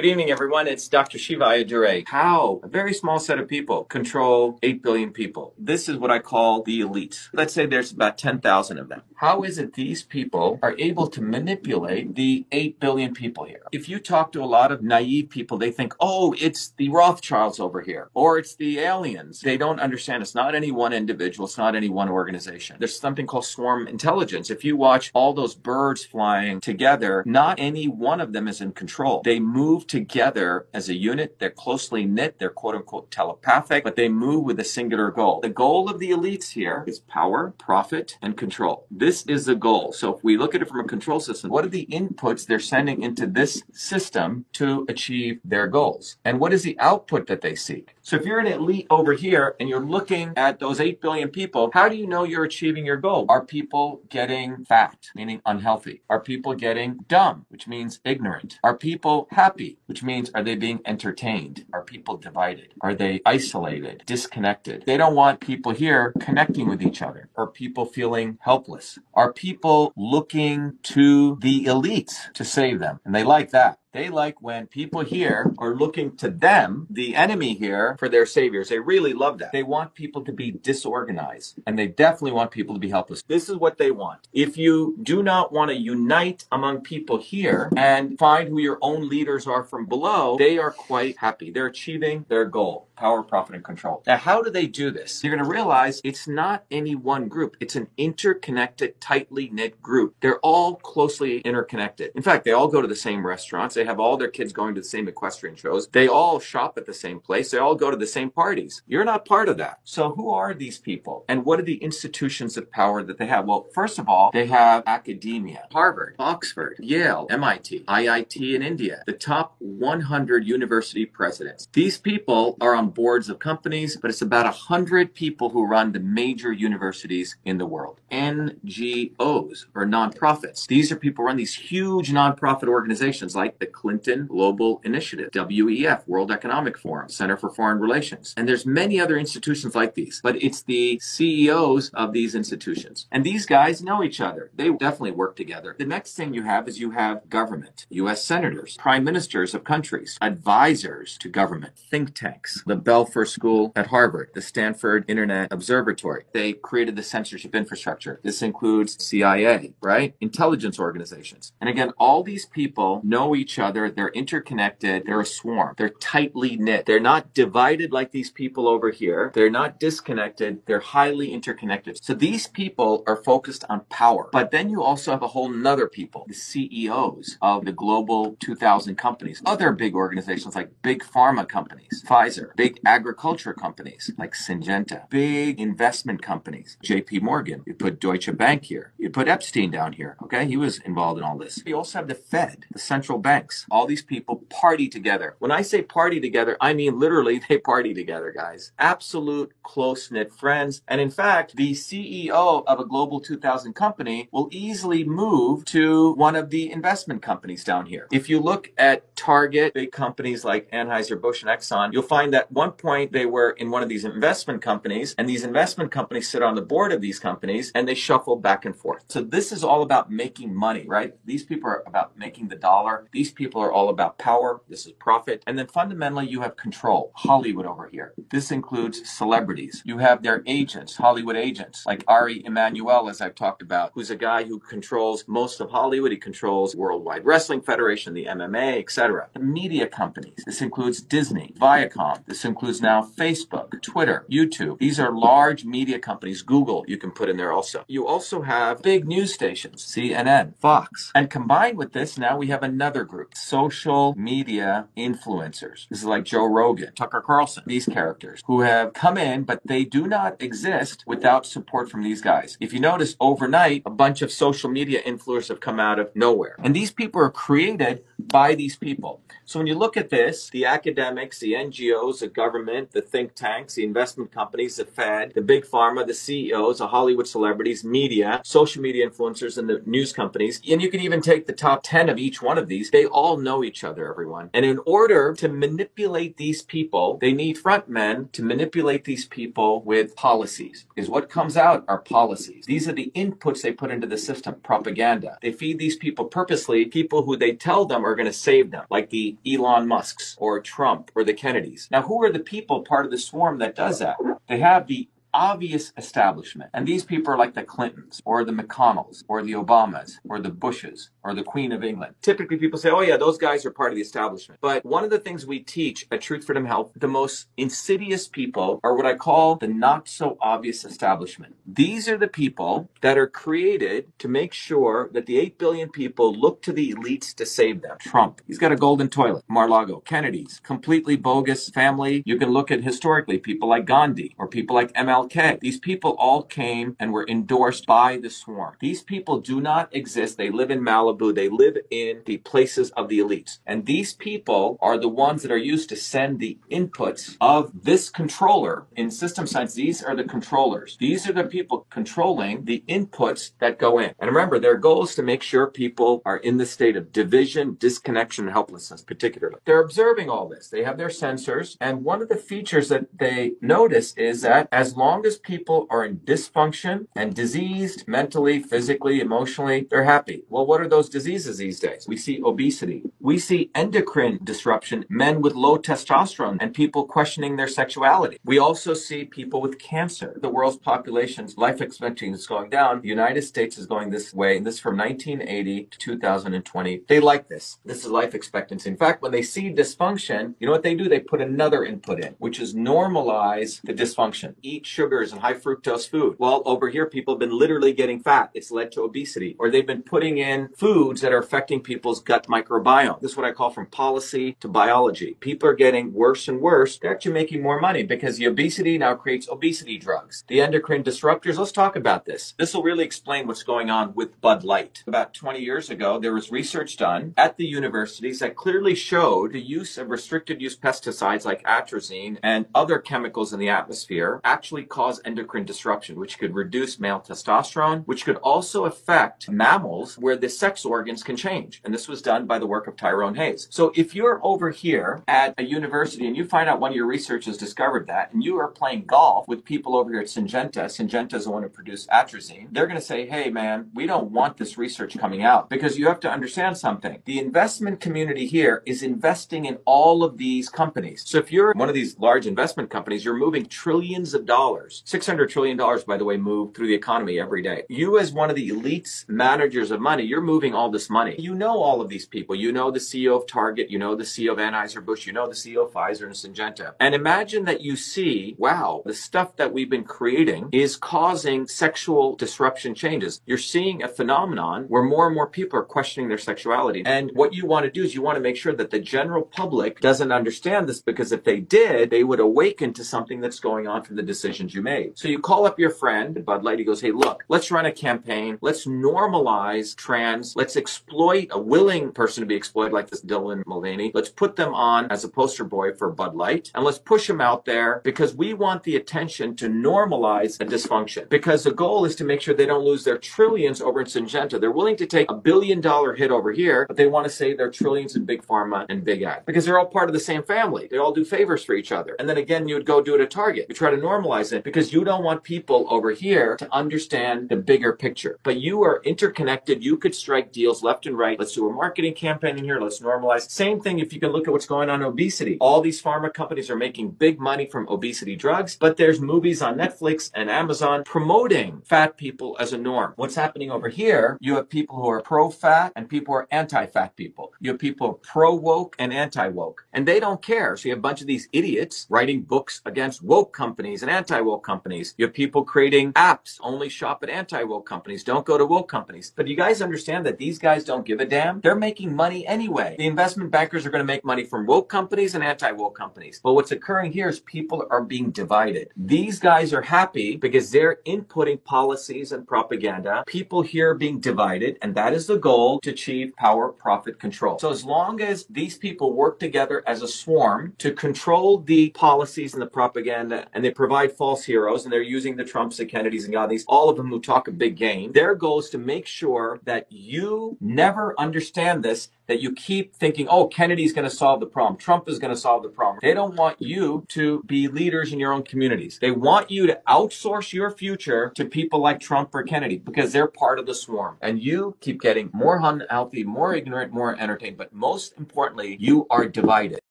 Good evening, everyone. It's Dr. Shiva Ayyadurai. How a very small set of people control 8 billion people. This is what I call the elites. Let's say there's about 10,000 of them. How is it these people are able to manipulate the 8 billion people here? If you talk to a lot of naive people, they think, oh, it's the Rothschilds over here, or it's the aliens. They don't understand. It's not any one individual. It's not any one organization. There's something called swarm intelligence. If you watch all those birds flying together, not any one of them is in control. They move together as a unit. They're closely knit. They're quote unquote telepathic, but they move with a singular goal. The goal of the elites here is power, profit, and control. This is the goal. So if we look at it from a control system, what are the inputs they're sending into this system to achieve their goals? And what is the output that they seek? So if you're an elite over here and you're looking at those 8 billion people, how do you know you're achieving your goal? Are people getting fat, meaning unhealthy? Are people getting dumb, which means ignorant? Are people happy, which means are they being entertained? Are people divided? Are they isolated, disconnected? They don't want people here connecting with each other. Are people feeling helpless? Are people looking to the elites to save them? And they like that. They like when people here are looking to them, the enemy here, for their saviors. They really love that. They want people to be disorganized, and they definitely want people to be helpless. This is what they want. If you do not want to unite among people here and find who your own leaders are from below, they are quite happy. They're achieving their goal. Power, profit, and control. Now, how do they do this? You're going to realize it's not any one group. It's an interconnected, tightly knit group. They're all closely interconnected. In fact, they all go to the same restaurants. They have all their kids going to the same equestrian shows. They all shop at the same place. They all go to the same parties. You're not part of that. So who are these people? And what are the institutions of power that they have? Well, first of all, they have academia. Harvard, Oxford, Yale, MIT, IIT in India, the top 100 university presidents. These people are on boards of companies, but it's about 100 people who run the major universities in the world. NGOs, or nonprofits. These are people who run these huge nonprofit organizations like the Clinton Global Initiative, WEF, World Economic Forum, Center for Foreign Relations. And there's many other institutions like these, but it's the CEOs of these institutions. And these guys know each other. They definitely work together. The next thing you have is you have government, U.S. senators, prime ministers of countries, advisors to government, think tanks, the Belfer School at Harvard, the Stanford Internet Observatory. They created the censorship infrastructure. This includes CIA, right? Intelligence organizations. And again, all these people know each other. They're interconnected. They're a swarm. They're tightly knit. They're not divided like these people over here. They're not disconnected. They're highly interconnected. So these people are focused on power. But then you also have a whole nother people, the CEOs of the global 2,000 companies, other big organizations like big pharma companies, Pfizer, big agriculture companies like Syngenta, big investment companies, JP Morgan. You put Deutsche Bank here. You put Epstein down here. Okay, he was involved in all this. You also have the Fed, the central banks. All these people party together. When I say party together, I mean literally they party together, guys. Absolute close-knit friends. And in fact, the CEO of a global 2,000 company will easily move to one of the investment companies down here. If you look at Target, big companies like Anheuser-Busch and Exxon, you'll find that at one point they were in one of these investment companies, and these investment companies sit on the board of these companies, and they shuffle back and forth. So this is all about making money, right? These people are about making the dollar. These people are all about power. This is profit. And then fundamentally, you have control. Hollywood over here. This includes celebrities. You have their agents, Hollywood agents, like Ari Emanuel, as I've talked about, who's a guy who controls most of Hollywood. He controls Worldwide Wrestling Federation, the MMA, etc. The media companies. This includes Disney, Viacom. This includes now Facebook, Twitter, YouTube. These are large media companies. Google, you can put in there also. You also have big news stations, CNN, Fox. And combined with this, now we have another group, social media influencers. This is like Joe Rogan, Tucker Carlson, these characters who have come in, but they do not exist without support from these guys. If you notice, overnight, a bunch of social media influencers have come out of nowhere. And these people are created by these people. So when you look at this, the academics, the NGOs, the government, the think tanks, the investment companies, the Fed, the big pharma, the CEOs, the Hollywood celebrities, media, social media influencers, and the news companies, and you can even take the top 10 of each one of these, they all know each other, everyone. And in order to manipulate these people, they need front men to manipulate these people with policies. Because what comes out are policies. These are the inputs they put into the system, propaganda. They feed these people purposely, people who they tell them are going to save them, like the Elon Musks or Trump or the Kennedys. Now, who are the people part of the swarm that does that? They have the obvious establishment. And these people are like the Clintons or the McConnells or the Obamas or the Bushes or the Queen of England. Typically people say, oh yeah, those guys are part of the establishment. But one of the things we teach at Truth Freedom Health, the most insidious people are what I call the not so obvious establishment. These are the people that are created to make sure that the 8 billion people look to the elites to save them. Trump, he's got a golden toilet. Mar-a-Lago, Kennedy's, completely bogus family. You can look at historically people like Gandhi or people like MLK. These people all came and were endorsed by the swarm. These people do not exist. They live in Malibu. They live in the places of the elites. And these people are the ones that are used to send the inputs of this controller. In system science, these are the controllers. These are the people controlling the inputs that go in. And remember, their goal is to make sure people are in the state of division, disconnection, and helplessness, particularly. They're observing all this. They have their sensors. And one of the features that they notice is that as long as people are in dysfunction and diseased mentally, physically, emotionally, they're happy. Well, what are those diseases these days? We see obesity. We see endocrine disruption, men with low testosterone and people questioning their sexuality. We also see people with cancer. The world's population's life expectancy is going down. The United States is going this way, and this is from 1980 to 2020. They like this. This is life expectancy. In fact, when they see dysfunction, you know what they do? They put another input in, which is normalize the dysfunction. Eat sugars and high fructose food. Well, over here, people have been literally getting fat. It's led to obesity. Or they've been putting in foods that are affecting people's gut microbiome. This is what I call from policy to biology. People are getting worse and worse. They're actually making more money because the obesity now creates obesity drugs. The endocrine disruptors, let's talk about this. This will really explain what's going on with Bud Light. About 20 years ago, there was research done at the universities that clearly showed the use of restricted use pesticides like atrazine and other chemicals in the atmosphere actually cause endocrine disruption, which could reduce male testosterone, which could also affect mammals where the sex organs can change. And this was done by the work of Tyrone Hayes. So if you're over here at a university and you find out one of your researchers discovered that, and you are playing golf with people over here at Syngenta is the one who produced atrazine, they're going to say, hey man, we don't want this research coming out, because you have to understand something. The investment community here is investing in all of these companies. So if you're one of these large investment companies, you're moving trillions of dollars. $600 trillion, by the way, move through the economy every day. You as one of the elites managers of money, you're moving all this money. You know all of these people. You know the CEO of Target. You know the CEO of Anheuser-Busch. You know the CEO of Pfizer and Syngenta. And imagine that you see, wow, the stuff that we've been creating is causing sexual disruption changes. You're seeing a phenomenon where more and more people are questioning their sexuality. And what you want to do is you want to make sure that the general public doesn't understand this, because if they did, they would awaken to something that's going on from the decisions you made. So you call up your friend, Bud Light, he goes, hey, look, let's run a campaign. Let's normalize trans. Let's exploit a willing person to be exploited like this Dylan Mulvaney. Let's put them on as a poster boy for Bud Light, and let's push them out there because we want the attention to normalize a dysfunction, because the goal is to make sure they don't lose their trillions over in Syngenta. They're willing to take $1 billion hit over here, but they want to save their trillions in big pharma and big ag, because they're all part of the same family. They all do favors for each other. And then again, you would go do it at Target. You try to normalize it because you don't want people over here to understand the bigger picture. But you are interconnected. You could strike deals left and right. Let's do a marketing campaign in here. Let's normalize. Same thing if you can look at what's going on in obesity. All these pharma companies are making big money from obesity drugs, but there's movies on Netflix and Amazon promoting fat people as a norm. What's happening over here, you have people who are pro-fat and people who are anti-fat people. You have people who are pro-woke and anti-woke. And they don't care. So you have a bunch of these idiots writing books against woke companies and anti-woke companies. You have people creating apps, only shop at anti-woke companies, don't go to woke companies. But you guys understand that these guys don't give a damn? They're making money anyway. The investment bankers are going to make money from woke companies and anti-woke companies. But what's occurring here is people are being divided. These guys are happy because they're inputting policies and propaganda. People here are being divided, and that is the goal, to achieve power, profit, control. So as long as these people work together as a swarm to control the policies and the propaganda, and they provide false false heroes, and they're using the Trumps, the Kennedys, and Gandhis, all of them who talk a big game. Their goal is to make sure that you never understand this, that you keep thinking, oh, Kennedy's going to solve the problem. Trump is going to solve the problem. They don't want you to be leaders in your own communities. They want you to outsource your future to people like Trump or Kennedy because they're part of the swarm. And you keep getting more unhealthy, more ignorant, more entertained. But most importantly, you are divided.